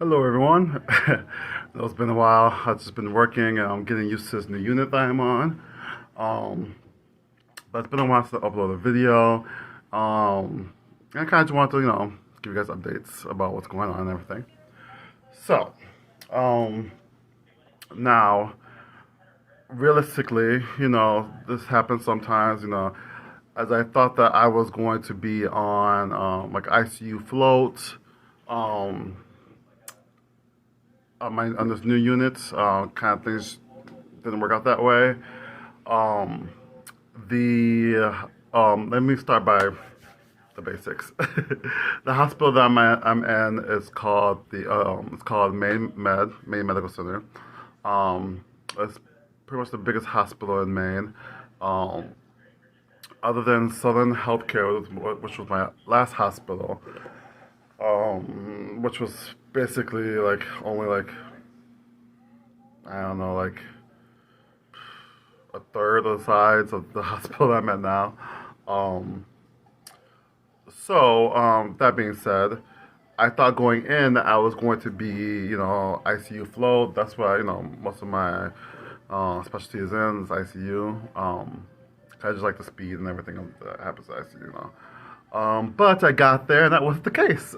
Hello, everyone. It's been a while. I've just been working and I'm getting used to this new unit that I'm on. Um, but it's been a while since I uploaded a video. And I kind of just want to, give you guys updates about what's going on and everything. So, um, now, realistically, this happens sometimes, as I thought that I was going to be on, like ICU float, um, on this new unit. Kind of things didn't work out that way. Um, Let me start by the basics. The hospital that I'm in is called it's called Maine Medical Center. It's pretty much the biggest hospital in Maine. Um, Other than Southern Healthcare, which was my last hospital, which was basically like only like I don't know, like a third of the size of the hospital I'm at now. Um, that being said, I thought going in I was going to be, ICU float. That's why, most of my specialty is in is ICU. I just like the speed and everything that happens at ICU. But I got there and that wasn't the case,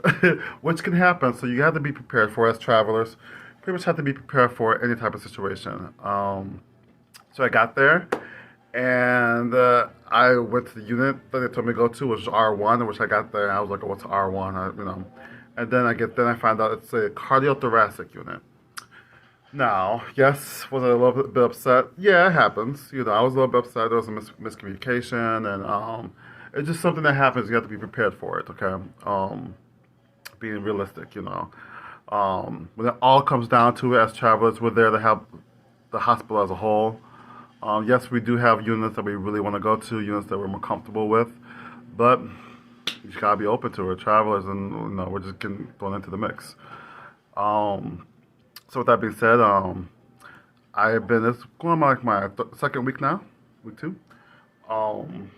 which can happen. So you have to be prepared for as travelers. Pretty much have to be prepared for any type of situation. So I got there, and I went to the unit that they told me to go to, which was R1, which I got there, and I was like, oh, what's R1? And then I find out it's a cardiothoracic unit. Now, yes, was I a little bit upset? Yeah, it happens. I was a little bit upset. There was a miscommunication, and it's just something that happens. You have to be prepared for it, okay? Being realistic. When it all comes down to it, as travelers, we're there to help the hospital as a whole. Yes, we do have units that we really want to go to, units that we're more comfortable with, but you just gotta be open to it. Travelers, and we're just getting thrown into the mix. So with that being said, I've been it's going on like my second week now, week two, and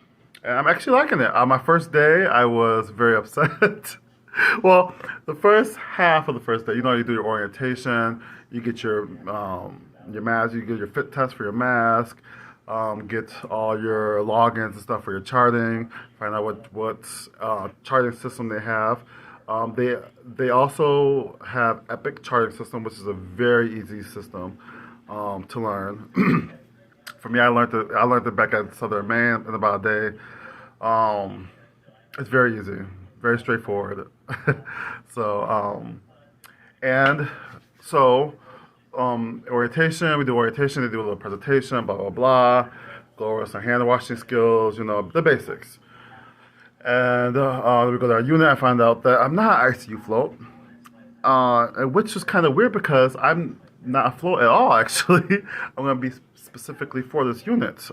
I'm actually liking it. My first day, I was very upset. Well, the first half of the first day, you do your orientation, you get your mask, you get your fit test for your mask, get all your logins and stuff for your charting, find out what charting system they have. They also have Epic charting system, which is a very easy system to learn. For me, I learned it back at Southern Maine in about a day. It's very easy, very straightforward. so and so orientation, we do orientation, they do a little presentation, blah blah blah, go over some hand washing skills, the basics. And we go to our unit. I find out that I'm not ICU float, which is kind of weird because I'm not a float at all. Actually, I'm going to be specifically for this unit,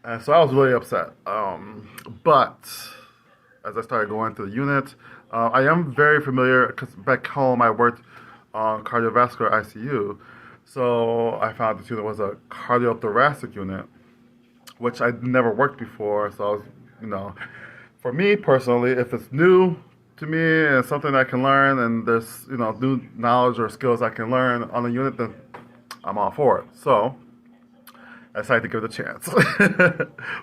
and so I was really upset. But as I started going to the unit, I am very familiar because back home I worked on cardiovascular ICU, so I found this unit was a cardiothoracic unit, which I'd never worked before. So I was, for me personally, if it's new to me and something I can learn, and there's new knowledge or skills I can learn on the unit, then I'm all for it. So I decided to give it a chance.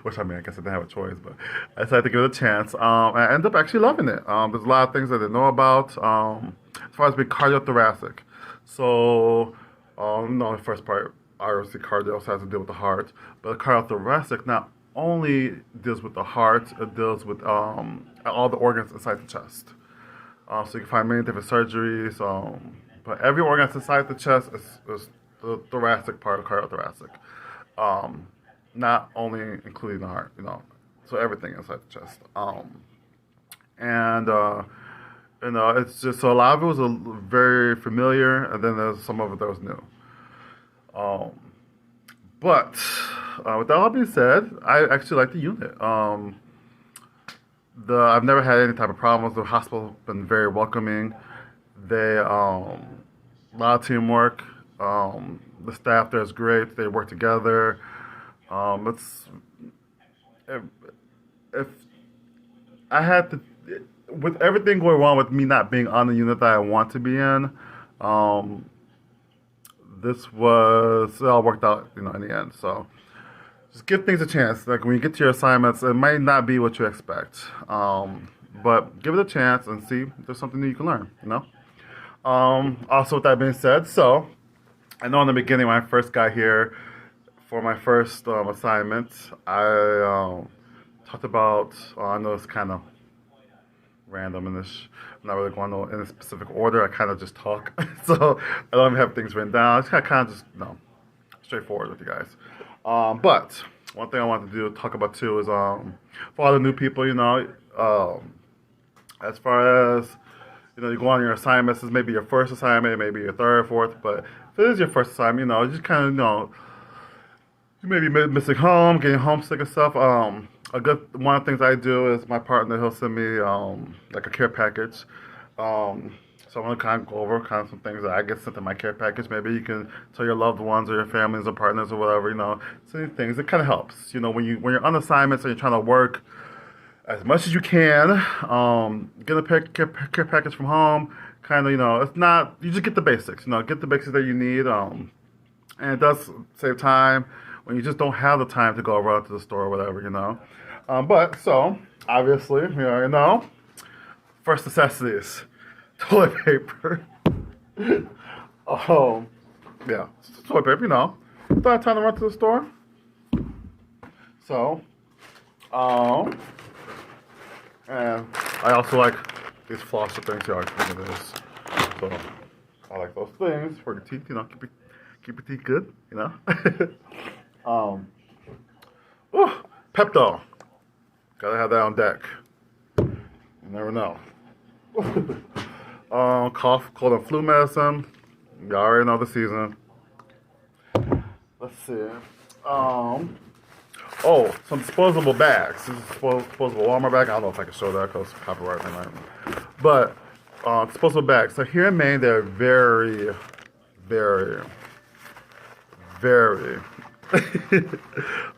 Which, I mean, I guess I didn't have a choice, but I decided to give it a chance. And I ended up actually loving it. There's a lot of things I didn't know about as far as being cardiothoracic. So, the first part, obviously cardio also has to deal with the heart. But cardiothoracic not only deals with the heart, it deals with all the organs inside the chest. So you can find many different surgeries. But every organ inside the chest is the thoracic part of cardiothoracic. Not only including the heart, so everything inside the chest. And it's just so a lot of it was very familiar, and then there's some of it that was new. But with that all being said, I actually like the unit. I've never had any type of problems. The hospital's been very welcoming. They a lot of teamwork. The staff there is great. They work together. It's if I had to with everything going wrong with me not being on the unit that I want to be in, um, this was it all worked out, in the end. So just give things a chance. Like when you get to your assignments, it might not be what you expect, but give it a chance and see if there's something that you can learn. Also, with that being said, so I know in the beginning when I first got here for my first assignment, I talked about. I know it's kind of random in this. I'm not really going in a specific order. I kind of just talk, so I don't even have things written down. I just kind of just straightforward with you guys. But one thing I wanted to talk about too is for all the new people, as far as you go on your assignments, this may be your first assignment, maybe your third, fourth, but if it is your first assignment, you just kind of you may be missing home, getting homesick and stuff. One of the things I do is my partner, he'll send me like a care package. So I'm gonna kind of go over kind of some things that I get sent in my care package. Maybe you can tell your loved ones or your families or partners or whatever, some things. It kind of helps, when you're on assignments and you're trying to work as much as you can. Get a care package from home. Kind of, it's not, you just get the basics. Get the basics that you need. And it does save time when you just don't have the time to go around to the store or whatever, But so obviously, first necessities. Toilet paper. Yeah, toilet paper, Don't have time to run to the store. So, and I also like these flosser things here. So, I like those things for your teeth, keep your teeth good, Pepto. Gotta have that on deck. You never know. Cough, cold, and flu medicine. You already know the season. Let's see. Some disposable bags. This is disposable Walmart bag. I don't know if I can show that because copyright. But disposable bags. So here in Maine, they're very, very, very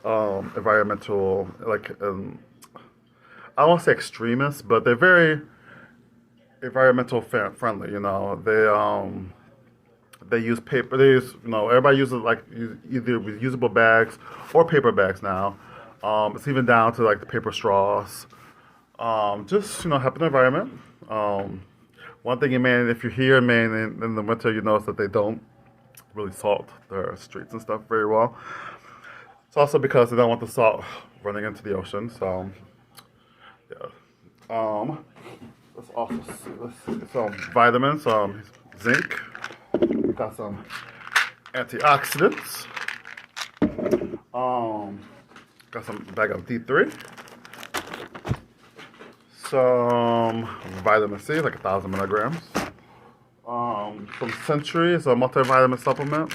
environmental. Like I don't want to say extremists, but they're very environmental friendly. They use paper. They use everybody uses either reusable bags or paper bags now. It's even down to like the paper straws. Just helping the environment. One thing in Maine, if you're here in Maine in the winter, you notice that they don't really salt their streets and stuff very well. It's also because they don't want the salt running into the ocean. So yeah. Let's also see some vitamins, zinc. Got some antioxidants. Got some bag of D3. Some vitamin C, like 1,000 milligrams. Some Century, it's a multivitamin supplement.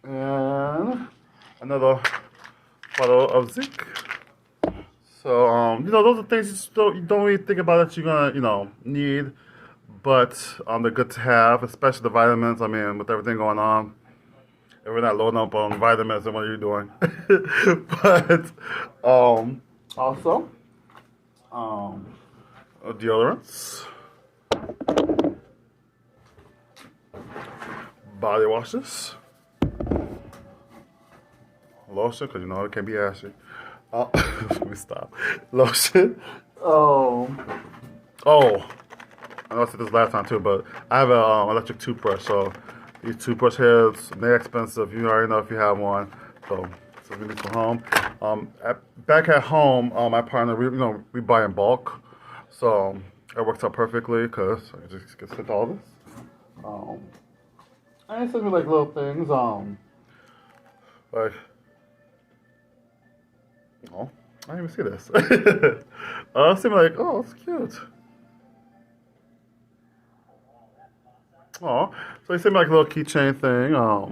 And another bottle of zinc. So, those are things you don't really think about that you're gonna, need, but they're good to have, especially the vitamins. I mean, with everything going on, if we're not loading up on vitamins, then what are you doing? But also, deodorants, body washes, lotion, because it can be ashy. Let me stop. Lotion. I know I said this last time too, but I have an electric toothbrush. So these toothbrush heads, they're expensive. You already know if you have one. So we need some home. Back at home, my partner, we buy in bulk. So it works out perfectly because I just get sent all this. And it sends me like little things. Like. Oh, I didn't even see this. It seemed like, it's cute. Oh, so it seemed like a little keychain thing. I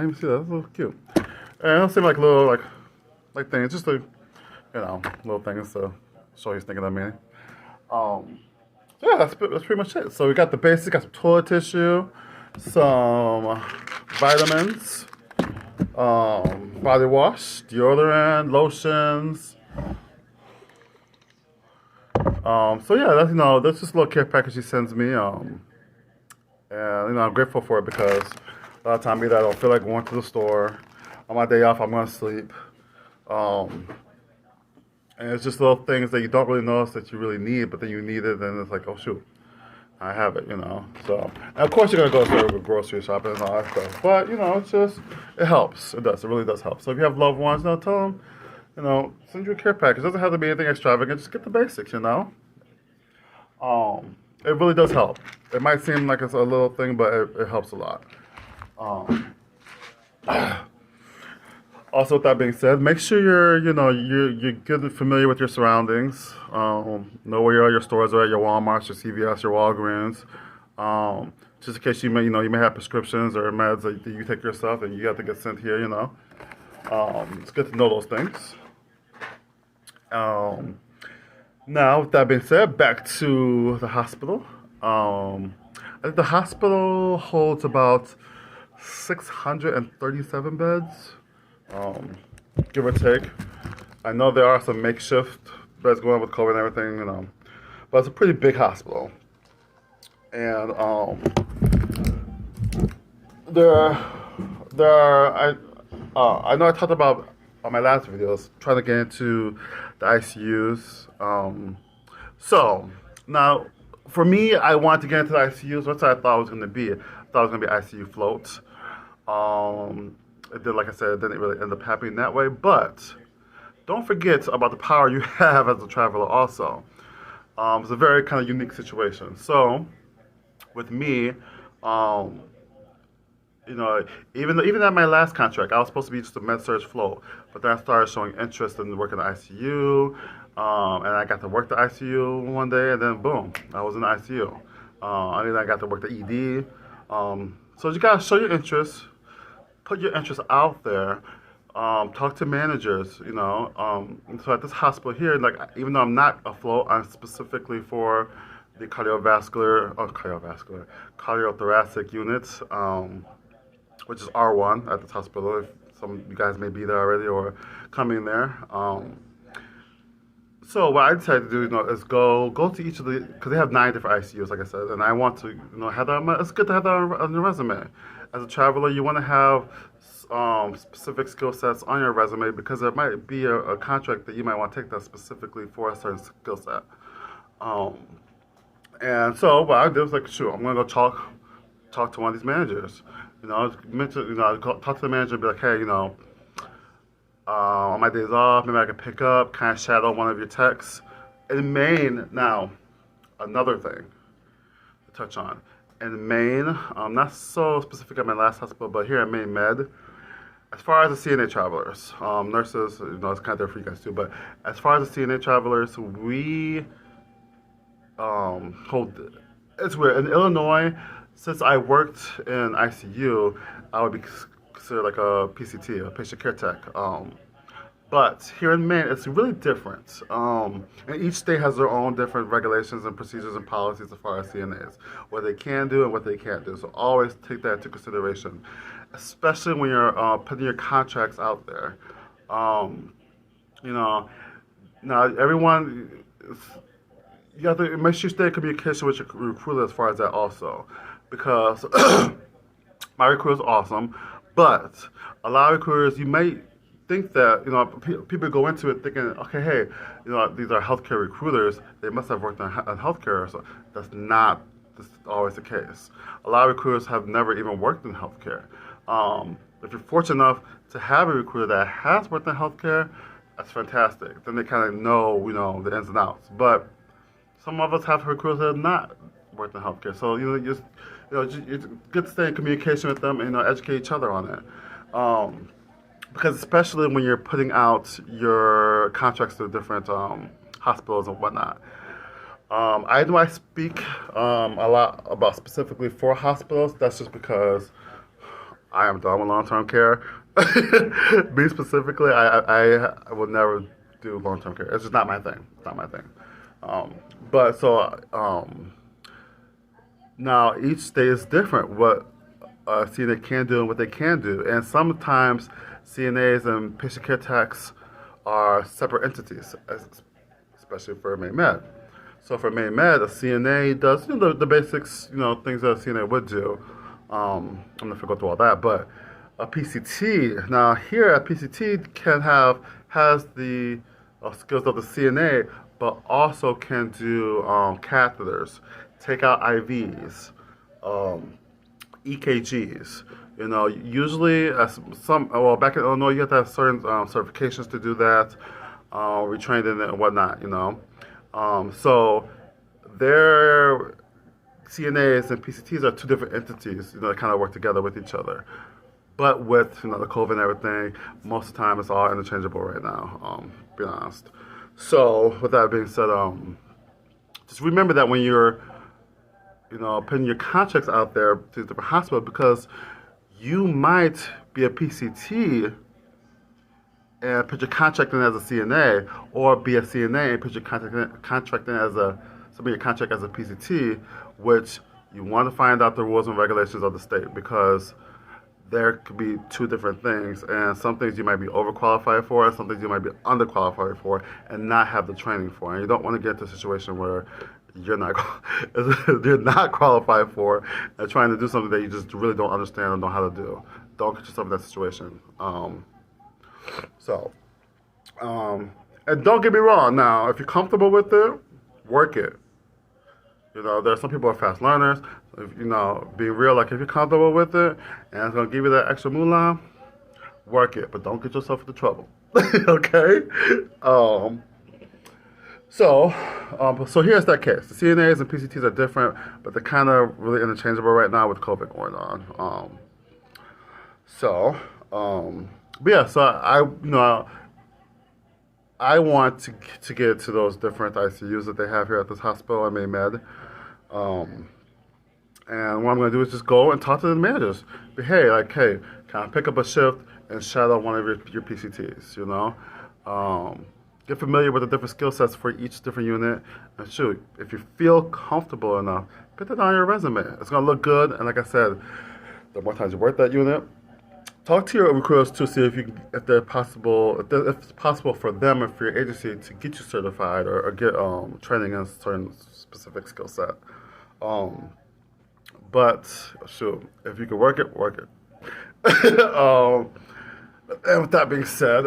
didn't even see that. That's a little cute. And it seemed like little, like things, just little things to show he's thinking of me. Yeah, that's pretty much it. So we got the basics, got some toilet tissue, some vitamins, body wash, deodorant, lotions, So yeah, that's that's just a little care package he sends me. And I'm grateful for it because a lot of time either I don't feel like going to the store. On my day off, I'm gonna sleep. Um, and it's just little things that you don't really notice that you really need, but then you need it, and it's like, oh shoot, I have it. So, and of course, you're gonna go to grocery shopping and all that stuff. But it's just it helps. It does. It really does help. So if you have loved ones, tell them, send you a care package. It doesn't have to be anything extravagant. Just get the basics. It really does help. It might seem like it's a little thing, but it helps a lot. Um, Also, with that being said, make sure you're good and familiar with your surroundings. Know where all your stores are at, your Walmarts, your CVS, your Walgreens. Just in case you may have prescriptions or meds that you take yourself and you have to get sent here. It's good to know those things. Um, Now, with that being said, back to the hospital. I think the hospital holds about 637 beds, um, give or take. I know there are some makeshift beds going on with COVID and everything, but it's a pretty big hospital. And there, there are, I know I talked about on my last videos trying to get into the ICUs. So now, for me, I wanted to get into the ICUs. That's what I thought it was going to be. I thought it was going to be ICU floats. It did, like I said, it didn't really end up happening that way. But don't forget about the power you have as a traveler. Also, it's a very kind of unique situation. So, with me, um, even at my last contract, I was supposed to be just a med surg float, but then I started showing interest in working the ICU, and I got to work the ICU one day, and then boom, I was in the ICU. And then I got to work the ED. So you gotta show your interest, put your interest out there, talk to managers. And so at this hospital here, like even though I'm not a float, I'm specifically for the cardiothoracic units. Which is R1 at this hospital. If some of you guys may be there already or coming there. So what I decided to do, is go to each of the, because they have 9 different ICUs, like I said, and I want to, have that. It's good to have that on your resume. As a traveler, you want to have specific skill sets on your resume because there might be a contract that you might want to take that specifically for a certain skill set. And so what I did was like, sure, I'm gonna go talk to one of these managers. Talk to the manager and be like, hey, on my days off, maybe I can pick up, kind of shadow one of your techs. In Maine, now, another thing to touch on. In Maine, not so specific at my last hospital, but here at Maine Med, as far as the CNA travelers, nurses, it's kind of there for you guys too, but as far as the CNA travelers, we it's weird. In Illinois, since I worked in ICU, I would be considered like a PCT, a patient care tech. But here in Maine, it's really different. And each state has their own different regulations and procedures and policies as far as CNAs, what they can do and what they can't do. So always take that into consideration, especially when you're putting your contracts out there. Now everyone, you have to make sure you stay in communication with your recruiter as far as that also. Because my recruiter is awesome, but a lot of recruiters, you may think that, people go into it thinking, okay, hey, these are healthcare recruiters, they must have worked in healthcare. So that's not always the case. A lot of recruiters have never even worked in healthcare. If you're fortunate enough to have a recruiter that has worked in healthcare, that's fantastic. Then they kind of know, the ins and outs. But some of us have recruiters that have not worked in healthcare. So, it's good to stay in communication with them and, educate each other on it. Because especially when you're putting out your contracts to different hospitals and whatnot. I know I speak a lot about specifically for hospitals. That's just because I am done with long-term care. Me specifically, I will never do long-term care. It's just not my thing. It's not my thing. Now each state is different. What CNA can do and what they can do, and sometimes CNAs and patient care techs are separate entities, especially for Maine Med. So for Maine Med, a CNA does the basics, things that a CNA would do. I'm not gonna go through all that, but a PCT. Now here, a PCT has the skills of the CNA, but also can do catheters, take out IVs, EKGs. Usually, back in Illinois, you have to have certain certifications to do that. We trained in it and whatnot. So their CNAs and PCTs are two different entities. That kind of work together with each other. But with the COVID and everything, most of the time it's all interchangeable right now. To be honest. So with that being said, just remember that when you're putting your contracts out there to different hospitals, because you might be a PCT and put your contract in as a CNA, or be a CNA and put your contract in as submit your contract as a PCT, which you want to find out the rules and regulations of the state, because there could be two different things, and some things you might be overqualified for, and some things you might be underqualified for, and not have the training for. And you don't want to get into a situation where you're not qualified for, and trying to do something that you just really don't understand or know how to do. Don't get yourself in that situation. And don't get me wrong. Now, if you're comfortable with it, work it. There are some people who are fast learners. Being real, like if you're comfortable with it and it's gonna give you that extra moolah, work it, but don't get yourself into trouble. Okay? So here's that case. The CNAs and PCTs are different, but they're kind of really interchangeable right now with COVID going on. But yeah, so I want to get to those different ICUs that they have here at this hospital at Maine Med. And what I'm going to do is just go and talk to the managers. Hey, can I pick up a shift and shadow one of your PCTs, Get familiar with the different skill sets for each different unit. And shoot, if you feel comfortable enough, put that on your resume. It's going to look good. And like I said, the more times you work that unit, talk to your recruiters to see if it's possible for them or for your agency to get you certified or get training in a certain specific skill set. But shoot, if you can work it, work it. And with that being said,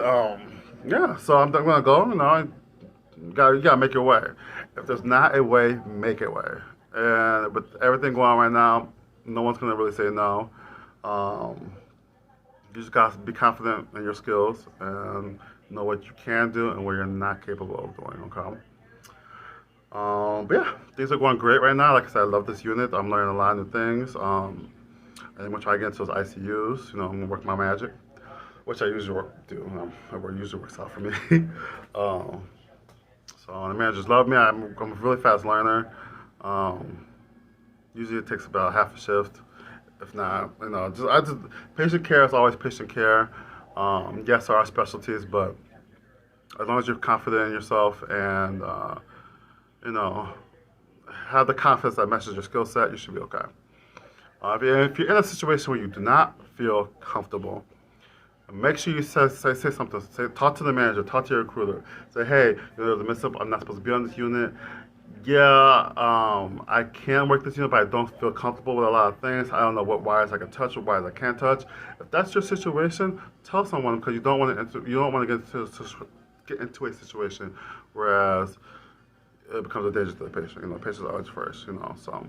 yeah. So I'm gonna go. You gotta make your way. If there's not a way, make a way. And with everything going on right now, no one's gonna really say no. You just gotta be confident in your skills and know what you can do and what you're not capable of doing. Okay. But yeah, things are going great right now. Like I said, I love this unit. I'm learning a lot of new things. And I'm gonna try to get into those ICUs. I'm gonna work my magic, which I usually do. It usually works out for me. So the managers love me. I'm a really fast learner. Usually it takes about half a shift. If not, patient care is always patient care. Yes, there are specialties, but as long as you're confident in yourself and have the confidence that matches your skill set, you should be okay. If you're in a situation where you do not feel comfortable, make sure you say something. Talk to the manager, talk to your recruiter. Say, hey, there's a mix-up. I'm not supposed to be on this unit. Yeah, I can work this unit, but I don't feel comfortable with a lot of things. I don't know what wires I can touch, what wires I can't touch. If that's your situation, tell someone, because you don't want to get into a situation whereas it becomes a danger to the patient. Patients are always first. So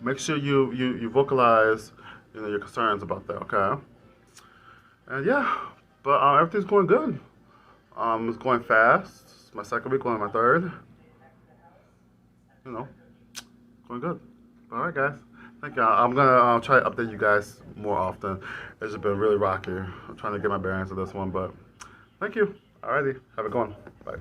make sure you vocalize your concerns about that. Okay. And yeah, but everything's going good. It's going fast. It's my second week, going on my third. Going good. All right, guys. Thank you. I'm gonna try to update you guys more often. It's just been really rocky. I'm trying to get my bearings of this one, but thank you. Alrighty, have a good one. Bye.